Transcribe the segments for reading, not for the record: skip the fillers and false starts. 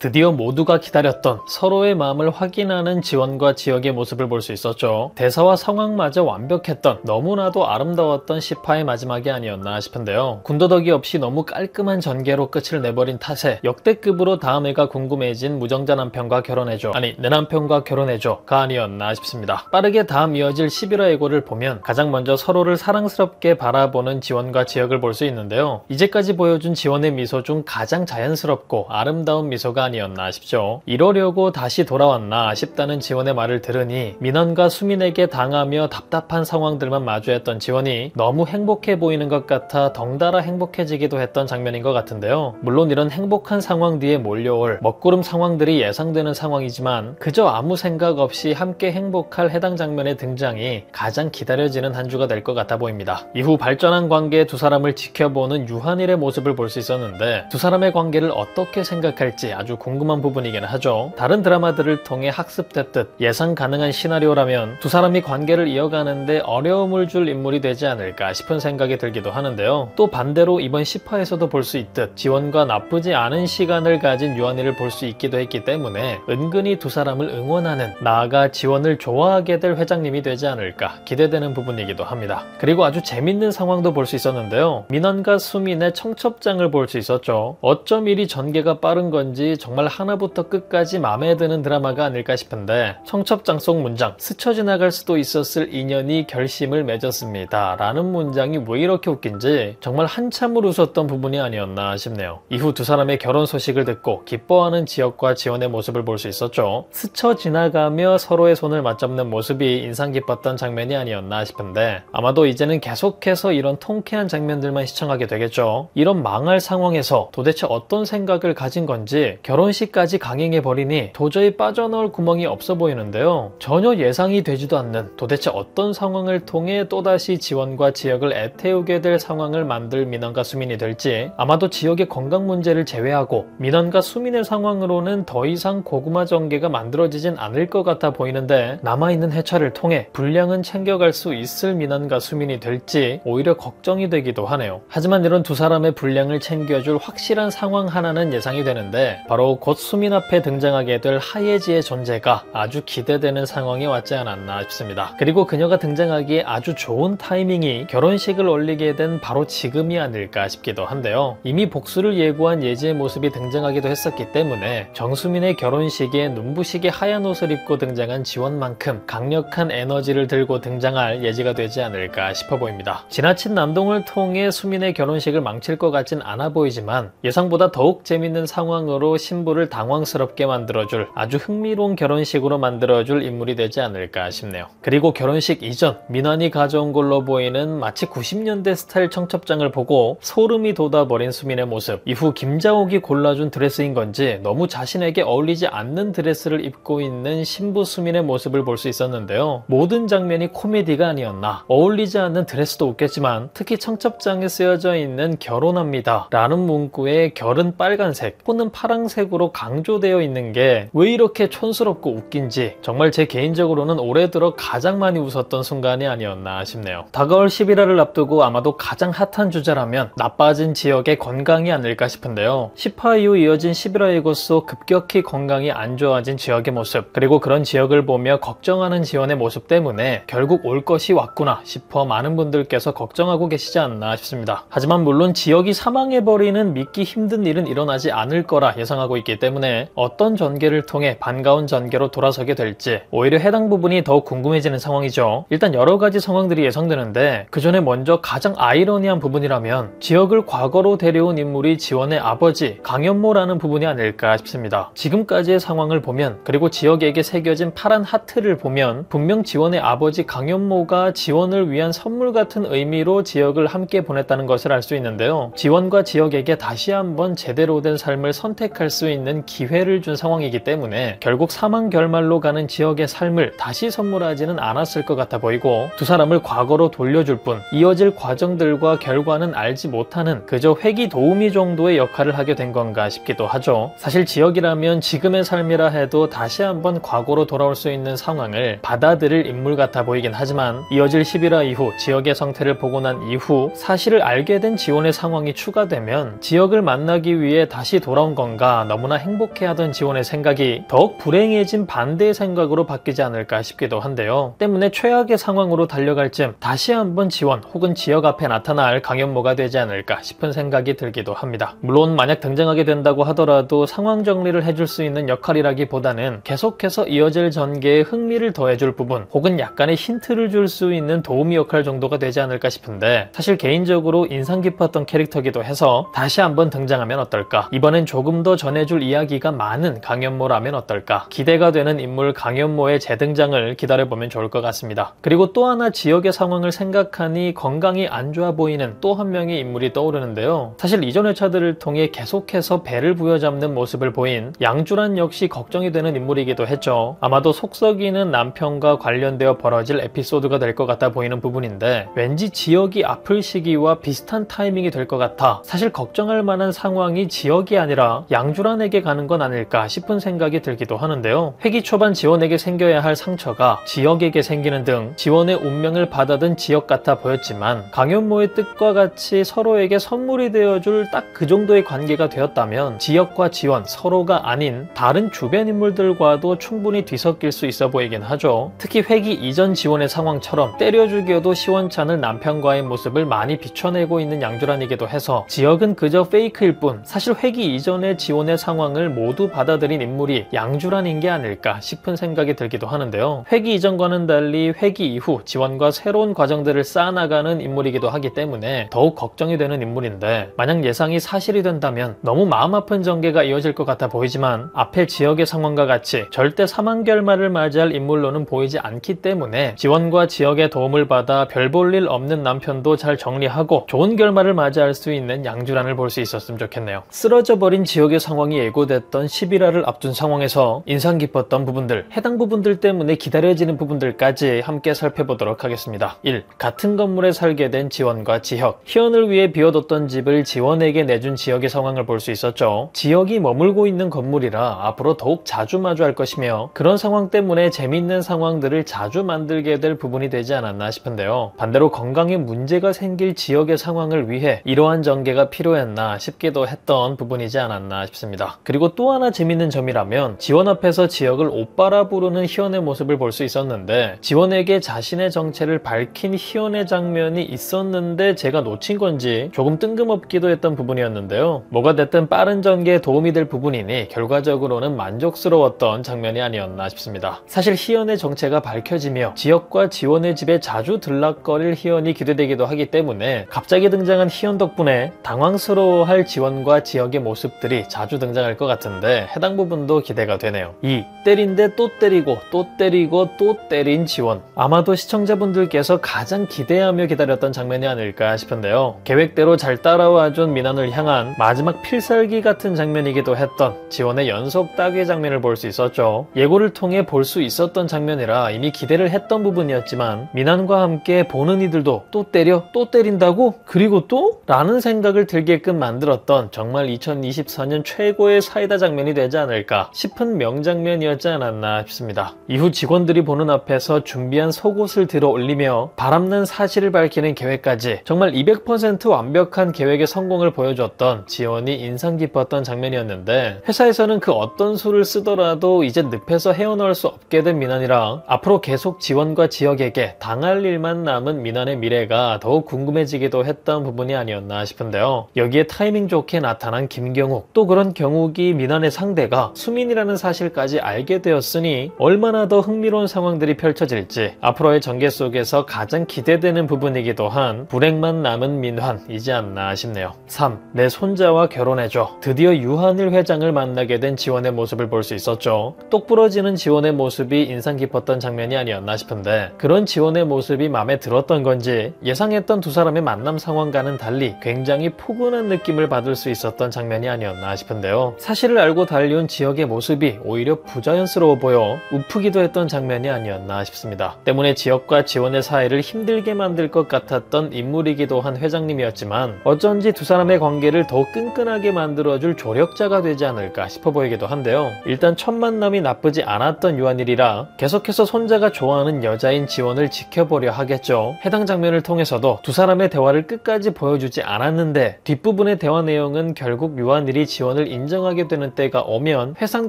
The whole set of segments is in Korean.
드디어 모두가 기다렸던 서로의 마음을 확인하는 지원과 지혁의 모습을 볼 수 있었죠. 대사와 상황마저 완벽했던 너무나도 아름다웠던 10화의 마지막이 아니었나 싶은데요. 군더더기 없이 너무 깔끔한 전개로 끝을 내버린 탓에 역대급으로 다음 회가 궁금해진 무정자 남편과 결혼해줘, 아니 내 남편과 결혼해줘가 아니었나 싶습니다. 빠르게 다음 이어질 11화 예고를 보면 가장 먼저 서로를 사랑스럽게 바라보는 지원과 지혁을 볼 수 있는데요. 이제까지 보여준 지원의 미소 중 가장 자연스럽고 아름다운 미소가 아니었나 싶죠. 이러려고 다시 돌아왔나 싶다는 지원의 말을 들으니 민원과 수민에게 당하며 답답한 상황들만 마주했던 지원이 너무 행복해 보이는 것 같아 덩달아 행복해지기도 했던 장면인 것 같은데요. 물론 이런 행복한 상황 뒤에 몰려올 먹구름 상황들이 예상되는 상황이지만 그저 아무 생각 없이 함께 행복할 해당 장면의 등장이 가장 기다려지는 한 주가 될 것 같아 보입니다. 이후 발전한 관계의 두 사람을 지켜보는 유한일의 모습을 볼 수 있었는데 두 사람의 관계를 어떻게 생각할지 아주 궁금한 부분이긴 하죠. 다른 드라마들을 통해 학습됐듯 예상 가능한 시나리오라면 두 사람이 관계를 이어가는데 어려움을 줄 인물이 되지 않을까 싶은 생각이 들기도 하는데요. 또 반대로 이번 10화에서도 볼 수 있듯 지원과 나쁘지 않은 시간을 가진 유한이를 볼 수 있기도 했기 때문에 은근히 두 사람을 응원하는, 나아가 지원을 좋아하게 될 회장님이 되지 않을까 기대되는 부분이기도 합니다. 그리고 아주 재밌는 상황도 볼 수 있었는데요. 민원과 수민의 청첩장을 볼 수 있었죠. 어쩜 이리 전개가 빠른 건지 정말 하나부터 끝까지 마음에 드는 드라마가 아닐까 싶은데, 청첩장 속 문장 스쳐 지나갈 수도 있었을 인연이 결심을 맺었습니다 라는 문장이 왜 이렇게 웃긴지 정말 한참을 웃었던 부분이 아니었나 싶네요. 이후 두 사람의 결혼 소식을 듣고 기뻐하는 지혁과 지원의 모습을 볼 수 있었죠. 스쳐 지나가며 서로의 손을 맞잡는 모습이 인상 깊었던 장면이 아니었나 싶은데, 아마도 이제는 계속해서 이런 통쾌한 장면들만 시청하게 되겠죠. 이런 망할 상황에서 도대체 어떤 생각을 가진 건지 결혼식까지 강행해버리니 도저히 빠져나올 구멍이 없어 보이는데요. 전혀 예상이 되지도 않는, 도대체 어떤 상황을 통해 또다시 지원과 지혁을 애태우게 될 상황을 만들 민원과 수민이 될지, 아마도 지혁의 건강 문제를 제외하고 민원과 수민의 상황으로는 더 이상 고구마 전개가 만들어지진 않을 것 같아 보이는데, 남아있는 회차를 통해 분량은 챙겨갈 수 있을 민원과 수민이 될지 오히려 걱정이 되기도 하네요. 하지만 이런 두 사람의 분량을 챙겨줄 확실한 상황 하나는 예상이 되는데, 바로 곧 수민 앞에 등장하게 될 하예지의 존재가 아주 기대되는 상황이 왔지 않았나 싶습니다. 그리고 그녀가 등장하기에 아주 좋은 타이밍이 결혼식을 올리게 된 바로 지금이 아닐까 싶기도 한데요. 이미 복수를 예고한 예지의 모습이 등장하기도 했었기 때문에 정수민의 결혼식에 눈부시게 하얀 옷을 입고 등장한 지원만큼 강력한 에너지를 들고 등장할 예지가 되지 않을까 싶어 보입니다. 지나친 난동을 통해 수민의 결혼식을 망칠 것 같진 않아 보이지만 예상보다 더욱 재밌는 상황으로 신부를 당황스럽게 만들어줄, 아주 흥미로운 결혼식으로 만들어줄 인물이 되지 않을까 싶네요. 그리고 결혼식 이전 민환이 가져온 걸로 보이는 마치 90년대 스타일 청첩장을 보고 소름이 돋아버린 수민의 모습, 이후 김자옥이 골라준 드레스인 건지 너무 자신에게 어울리지 않는 드레스를 입고 있는 신부 수민의 모습을 볼 수 있었는데요. 모든 장면이 코미디가 아니었나. 어울리지 않는 드레스도 웃겠지만 특히 청첩장에 쓰여져 있는 결혼합니다 라는 문구에 결은 빨간색, 호는 파랑색으로 강조되어 있는 게 왜 이렇게 촌스럽고 웃긴지 정말 제 개인적으로는 올해 들어 가장 많이 웃었던 순간이 아니었나 싶네요. 다가올 11화를 앞두고 아마도 가장 핫한 주제라면 나빠진 지역의 건강이 아닐까 싶은데요. 10화 이후 이어진 11화 예고 속 급격히 건강이 안 좋아진 지역의 모습, 그리고 그런 지역을 보며 걱정하는 지원의 모습 때문에 결국 올 것이 왔구나 싶어 많은 분들께서 걱정하고 계시지 않나 싶습니다. 하지만 물론 지역이 사망해버리는 믿기 힘든 일은 일어나지 않을 거라 예상하고 있기 때문에 어떤 전개를 통해 반가운 전개로 돌아서게 될지 오히려 해당 부분이 더욱 궁금해지는 상황이죠. 일단 여러 가지 상황들이 예상되는데, 그 전에 먼저 가장 아이러니한 부분이라면 지역을 과거로 데려온 인물이 지원의 아버지 강연모라는 부분이 아닐까 싶습니다. 지금까지의 상황을 보면, 그리고 지역에게 새겨진 파란 하트를 보면 분명 지원의 아버지 강연모가 지원을 위한 선물 같은 의미로 지역을 함께 보냈다는 것을 알 수 있는데요. 지원과 지역에게 다시 한번 제대로 된 삶을 선택할 수 있는 기회를 준 상황이기 때문에 결국 사망 결말로 가는 지역의 삶을 다시 선물하지는 않았을 것 같아 보이고, 두 사람을 과거로 돌려줄 뿐 이어질 과정들과 결과는 알지 못하는 그저 회귀 도우미 정도의 역할을 하게 된 건가 싶기도 하죠. 사실 지역이라면 지금의 삶이라 해도 다시 한번 과거로 돌아올 수 있는 상황을 받아들일 인물 같아 보이긴 하지만, 이어질 11화 이후 지역의 상태를 보고 난 이후 사실을 알게 된 지원의 상황이 추가되면 지역을 만나기 위해 다시 돌아온 건가, 너무나 행복해하던 지원의 생각이 더욱 불행해진 반대의 생각으로 바뀌지 않을까 싶기도 한데요. 때문에 최악의 상황으로 달려갈 즈음 다시 한번 지원 혹은 지역 앞에 나타날 강현모가 되지 않을까 싶은 생각이 들기도 합니다. 물론 만약 등장하게 된다고 하더라도 상황 정리를 해줄 수 있는 역할이라기보다는 계속해서 이어질 전개에 흥미를 더해줄 부분 혹은 약간의 힌트를 줄 수 있는 도우미 역할 정도가 되지 않을까 싶은데, 사실 개인적으로 인상 깊었던 캐릭터기도 해서 다시 한번 등장하면 어떨까, 이번엔 조금 더 전해줄 이야기가 많은 강현모라면 어떨까, 기대가 되는 인물 강현모의 재등장을 기다려보면 좋을 것 같습니다. 그리고 또 하나 지역의 상황을 생각하니 건강이 안 좋아 보이는 또 한 명의 인물이 떠오르는데요. 사실 이전 회차들을 통해 계속해서 배를 부여잡는 모습을 보인 양주란 역시 걱정이 되는 인물이기도 했죠. 아마도 속 썩이는 남편과 관련되어 벌어질 에피소드가 될 것 같아 보이는 부분인데, 왠지 지역이 아플 시기와 비슷한 타이밍이 될 것 같아 사실 걱정할 만한 상황이 지역이 아니라 양주란에게 가는 건 아닐까 싶은 생각이 들기도 하는데요. 회기 초반 지원에게 생겨야 할 상처가 지역에게 생기는 등 지원의 운명을 받아든 지역 같아 보였지만, 강현모의 뜻과 같이 서로에게 선물이 되어줄 딱 그 정도의 관계가 되었다면 지역과 지원 서로가 아닌 다른 주변 인물들과도 충분히 뒤섞일 수 있어 보이긴 하죠. 특히 회기 이전 지원의 상황처럼 때려 죽여도 시원찮을 남편과의 모습을 많이 비춰내고 있는 양주란이기도 해서 지역은 그저 페이크일 뿐 사실 회기 이전의 지원의 상황을 모두 받아들인 인물이 양주란인 게 아닐까 싶은 생각이 들기도 하는데요. 회기 이전과는 달리 회기 이후 지원과 새로운 과정들을 쌓아나가는 인물이기도 하기 때문에 더욱 걱정이 되는 인물인데, 만약 예상이 사실이 된다면 너무 마음 아픈 전개가 이어질 것 같아 보이지만 앞에 지역의 상황과 같이 절대 사망 결말을 맞이할 인물로는 보이지 않기 때문에 지원과 지역의 도움을 받아 별 볼 일 없는 남편도 잘 정리하고 좋은 결말을 맞이할 수 있는 양주란을 볼 수 있었으면 좋겠네요. 쓰러져 버린 지역의 상황이 예고됐던 11화를 앞둔 상황에서 인상 깊었던 부분들, 해당 부분들 때문에 기다려지는 부분들까지 함께 살펴보도록 하겠습니다. 1. 같은 건물에 살게 된 지원과 지혁. 희연을 위해 비워뒀던 집을 지원에게 내준 지역의 상황을 볼 수 있었죠. 지역이 머물고 있는 건물이라 앞으로 더욱 자주 마주할 것이며, 그런 상황 때문에 재밌는 상황들을 자주 만들게 될 부분이 되지 않았나 싶은데요. 반대로 건강에 문제가 생길 지역의 상황을 위해 이러한 전개가 필요했나 싶기도 했던 부분이지 않았나 싶습니다. 그리고 또 하나 재밌는 점이라면, 지원 앞에서 지역을 오빠라 부르는 희연의 모습을 볼 수 있었는데, 지원에게 자신의 정체를 밝힌 희연의 장면이 있었는데 제가 놓친 건지 조금 뜬금없기도 했던 부분이었는데요. 뭐가 됐든 빠른 전개에 도움이 될 부분이니 결과적으로는 만족스러웠던 장면이 아니었나 싶습니다. 사실 희연의 정체가 밝혀지며 지역과 지원의 집에 자주 들락거릴 희연이 기대되기도 하기 때문에 갑자기 등장한 희연 덕분에 당황스러워할 지원과 지역의 모습들이 자주 등장할 것 같은데, 해당 부분도 기대가 되네요. 2. 때린데 또 때리고 또 때리고 또 때린 지원. 아마도 시청자분들께서 가장 기대하며 기다렸던 장면이 아닐까 싶은데요. 계획대로 잘 따라와준 민환을 향한 마지막 필살기 같은 장면이기도 했던 지원의 연속 따귀 장면을 볼 수 있었죠. 예고를 통해 볼 수 있었던 장면이라 이미 기대를 했던 부분이었지만, 민환과 함께 보는 이들도 또 때려? 또 때린다고? 그리고 또? 라는 생각을 들게끔 만들었던 정말 2024년 최고의 사이다 장면이 되지 않을까 싶은 명장면이었지 않았나 싶습니다. 이후 직원들이 보는 앞에서 준비한 속옷을 들어 올리며 바람난 사실을 밝히는 계획까지 정말 200% 완벽한 계획의 성공을 보여줬던 지원이 인상 깊었던 장면이었는데, 회사에서는 그 어떤 수를 쓰더라도 이제 늪에서 헤어나올 수 없게 된 민환이라 앞으로 계속 지원과 지역에게 당할 일만 남은 민환의 미래가 더욱 궁금해지기도 했던 부분이 아니었나 싶은데요. 여기에 타이밍 좋게 나타난 김경욱, 또 그런 경욱이 민환의 상대가 수민이라는 사실까지 알게 되었으니 얼마나 더 흥미로운 상황들이 펼쳐질지 앞으로의 전개 속에서 가장 기대되는 부분이기도 한 불행만 남은 민환이지 않나 싶네요. 3. 내 손자와 결혼해줘. 드디어 유한일 회장을 만나게 된 지원의 모습을 볼 수 있었죠. 똑 부러지는 지원의 모습이 인상 깊었던 장면이 아니었나 싶은데, 그런 지원의 모습이 마음에 들었던 건지 예상했던 두 사람의 만남 상황과는 달리 굉장히 포근한 느낌을 받을 수 있었던 장면이 아니었나 싶은데요. 사실을 알고 달려온 지역의 모습이 오히려 부자연스러워 보여 우프기도 했던 장면이 아니었나 싶습니다. 때문에 지역과 지원의 사이를 힘들게 만들 것 같았던 인물이기도 한 회장님이었지만, 어쩐지 두 사람의 관계를 더욱 끈끈하게 만들어줄 조력자가 되지 않을까 싶어 보이기도 한데요. 일단 첫 만남이 나쁘지 않았던 유한일이라 계속해서 손자가 좋아하는 여자인 지원을 지켜보려 하겠죠. 해당 장면을 통해서도 두 사람의 대화를 끝까지 보여주지 않았는데, 뒷부분의 대화 내용은 결국 유한일이 지원을 인정하게 되는 때가 오면 회상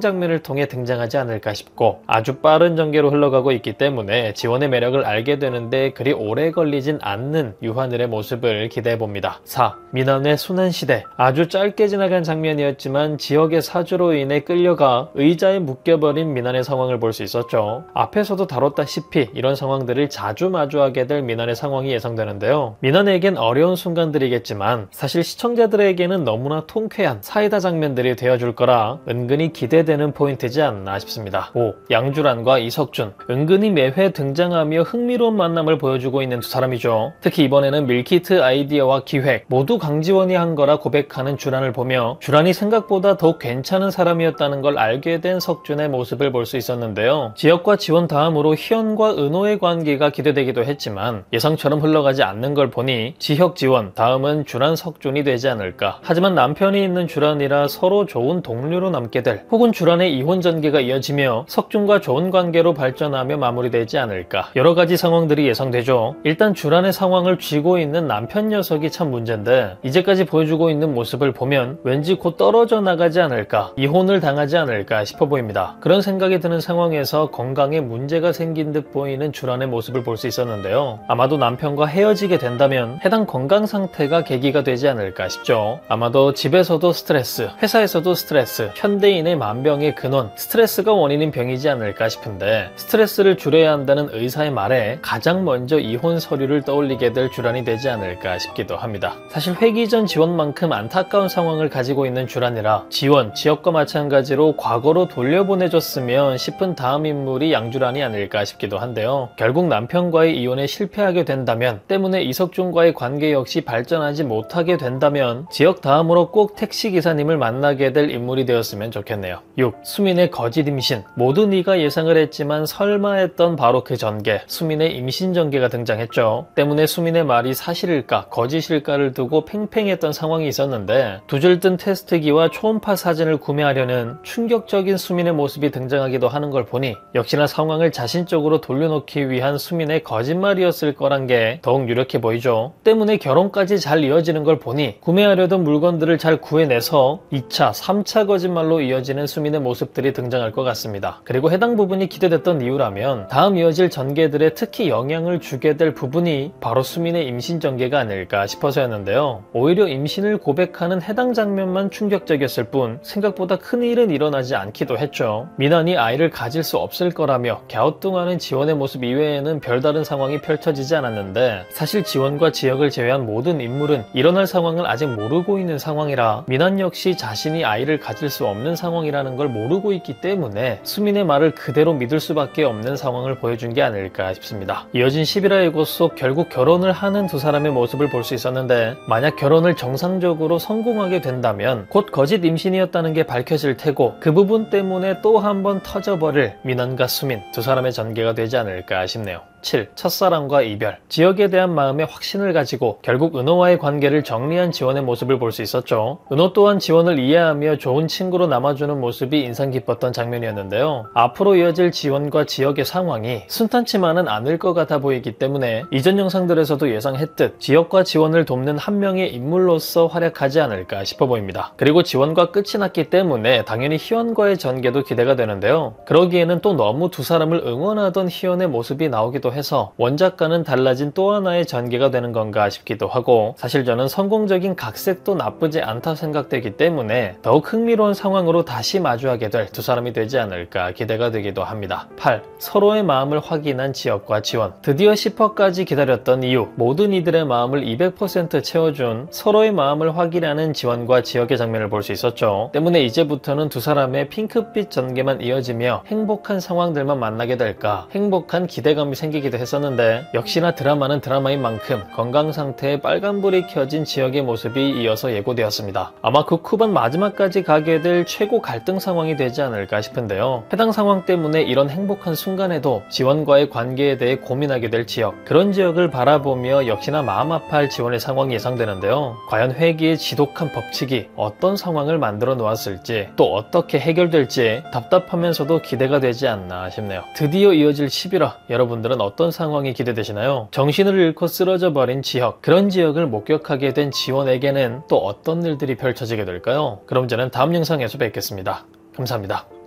장면을 통해 등장하지 않을까 싶고, 아주 빠른 전개로 흘러가고 있기 때문에 지원의 매력을 알게 되는데 그리 오래 걸리진 않는 유하늘의 모습을 기대해봅니다. 4. 민원의 순환시대. 아주 짧게 지나간 장면이었지만 지역의 사주로 인해 끌려가 의자에 묶여버린 민원의 상황을 볼 수 있었죠. 앞에서도 다뤘다시피 이런 상황들을 자주 마주하게 될 민원의 상황이 예상되는데요. 민원에겐 어려운 순간들이겠지만 사실 시청자들에게는 너무나 통쾌한 사이다 장면들이 되어줄 거라 은근히 기대되는 포인트지 않나 싶습니다. 5. 양주란과 이석준. 은근히 매회 등장하며 흥미로운 만남을 보여주고 있는 두 사람이죠. 특히 이번에는 밀키트 아이디어와 기획 모두 강지원이 한 거라 고백하는 주란을 보며 주란이 생각보다 더 괜찮은 사람이었다는 걸 알게 된 석준의 모습을 볼 수 있었는데요. 지역과 지원 다음으로 희연과 은호의 관계가 기대되기도 했지만 예상처럼 흘러가지 않는 걸 보니 지혁, 지원, 다음은 주란, 석준이 되지 않을까. 하지만 남편이 있는 주란이라 서로 좋은 동료로 남게 될, 혹은 주란의 이혼 전개가 이어지며 석준과 좋은 관계로 발전하며 마무리되지 않을까. 여러가지 상황들이 예상되죠. 일단 주란의 상황을 쥐고 있는 남편 녀석이 참 문제인데 이제까지 보여주고 있는 모습을 보면 왠지 곧 떨어져 나가지 않을까, 이혼을 당하지 않을까 싶어 보입니다. 그런 생각이 드는 상황에서 건강에 문제가 생긴 듯 보이는 주란의 모습을 볼 수 있었는데요. 아마도 남편과 헤어지게 된다면 해당 건강 상태가 계기가 되지 않을까 싶죠. 아마도 집에서도 스트레스, 회사에서도 스트레스, 현대인의 만병의 근원, 스트레스가 원인인 병이지 않을까 싶은데, 스트레스를 줄여야 한다는 의사의 말에 가장 먼저 이혼 서류를 떠올리게 될 주란이 되지 않을까 싶기도 합니다. 사실 회기 전 지원만큼 안타까운 상황을 가지고 있는 주란이라 지원, 지역과 마찬가지로 과거로 돌려보내줬으면 싶은 다음 인물이 양주란이 아닐까 싶기도 한데요. 결국 남편과의 이혼에 실패하게 된다면, 때문에 이석준과의 관계 역시 발전하지 못하게 된다면 지역 다음으로 꼭 택시기사님을 만나게 될 인물이 되었으면 좋겠네요. 6. 수민의 거짓 임신. 모두 네가 예상을 했지만 설마 했던 바로 그 전개, 수민의 임신 전개가 등장했죠. 때문에 수민의 말이 사실일까 거짓일까를 두고 팽팽했던 상황이 있었는데, 두 줄 뜬 테스트기와 초음파 사진을 구매하려는 충격적인 수민의 모습이 등장하기도 하는 걸 보니 역시나 상황을 자신 쪽으로 돌려놓기 위한 수민의 거짓말이었을 거란 게 더욱 유력해 보이죠. 때문에 결혼까지 잘 이어지는 걸 보니 구매하려던 물건들을 잘 구해내서 2차, 3차 거짓말로 이어지는 수민의 모습들이 등장할 것 같습니다. 그리고 해당 부분이 기대됐던 이유라면 다음 이어질 전개들에 특히 영향을 주게 될 부분이 바로 수민의 임신 전개가 아닐까 싶어서였는데요. 오히려 임신을 고백하는 해당 장면만 충격적이었을 뿐 생각보다 큰일은 일어나지 않기도 했죠. 민환이 아이를 가질 수 없을 거라며 갸우뚱하는 지원의 모습 이외에는 별다른 상황이 펼쳐지지 않았는데, 사실 지원과 지역을 제외한 모든 인물은 일어날 상황을 아직 모르고 있는 상황이라 민환 역시 자신이 아이를 가질 수 없는 상황이라는 걸 모르고 있기 때문에 수민의 말을 그대로 믿을 수밖에 없는 상황을 보여준 게 아닐까 싶습니다. 이어진 11화의 곳 속 결국 결혼을 하는 두 사람의 모습을 볼 수 있었는데, 만약 결혼을 정상적으로 성공하게 된다면 곧 거짓 임신이었다는 게 밝혀질 테고, 그 부분 때문에 또 한 번 터져버릴 민환과 수민 두 사람의 전개가 되지 않을까 싶네요. 7. 첫사랑과 이별. 지역에 대한 마음의 확신을 가지고 결국 은호와의 관계를 정리한 지원의 모습을 볼 수 있었죠. 은호 또한 지원을 이해하며 좋은 친구로 남아주는 모습이 인상 깊었던 장면이었는데요. 앞으로 이어질 지원과 지역의 상황이 순탄치만은 않을 것 같아 보이기 때문에 이전 영상들에서도 예상했듯 지역과 지원을 돕는 한 명의 인물로서 활약하지 않을까 싶어 보입니다. 그리고 지원과 끝이 났기 때문에 당연히 희연과의 전개도 기대가 되는데요. 그러기에는 또 너무 두 사람을 응원하던 희연의 모습이 나오기도 해서 원작과는 달라진 또 하나의 전개가 되는 건가 싶기도 하고, 사실 저는 성공적인 각색도 나쁘지 않다 생각되기 때문에 더욱 흥미로운 상황으로 다시 마주하게 될 두 사람이 되지 않을까 기대가 되기도 합니다. 8. 서로의 마음을 확인한 지역과 지원. 드디어 10화까지 기다렸던 이유, 모든 이들의 마음을 200% 채워준 서로의 마음을 확인하는 지원과 지역의 장면을 볼 수 있었죠. 때문에 이제부터는 두 사람의 핑크빛 전개만 이어지며 행복한 상황들만 만나게 될까, 행복한 기대감이 생기기도 했었는데, 역시나 드라마는 드라마인 만큼 건강 상태에 빨간불이 켜진 지역의 모습이 이어서 예고되었습니다. 아마 그 후반 마지막까지 가게 될 최고 갈등 상황이 되지 않을까 싶은데요. 해당 상황 때문에 이런 행복한 순간에도 지원과의 관계에 대해 고민하게 될 지역, 그런 지역을 바라보며 역시나 마음 아파할 지원의 상황이 예상되는데요. 과연 회기의 지독한 법칙이 어떤 상황을 만들어 놓았을지, 또 어떻게 해결될지 답답하면서도 기대가 되지 않나 싶네요. 드디어 이어질 11화, 여러분들은 어떤 상황이 기대되시나요? 정신을 잃고 쓰러져 버린 지역, 그런 지역을 목격하게 된 지원에게는 또 어떤 일들이 펼쳐지게 될까요? 그럼 저는 다음 영상에서 뵙겠습니다. 감사합니다.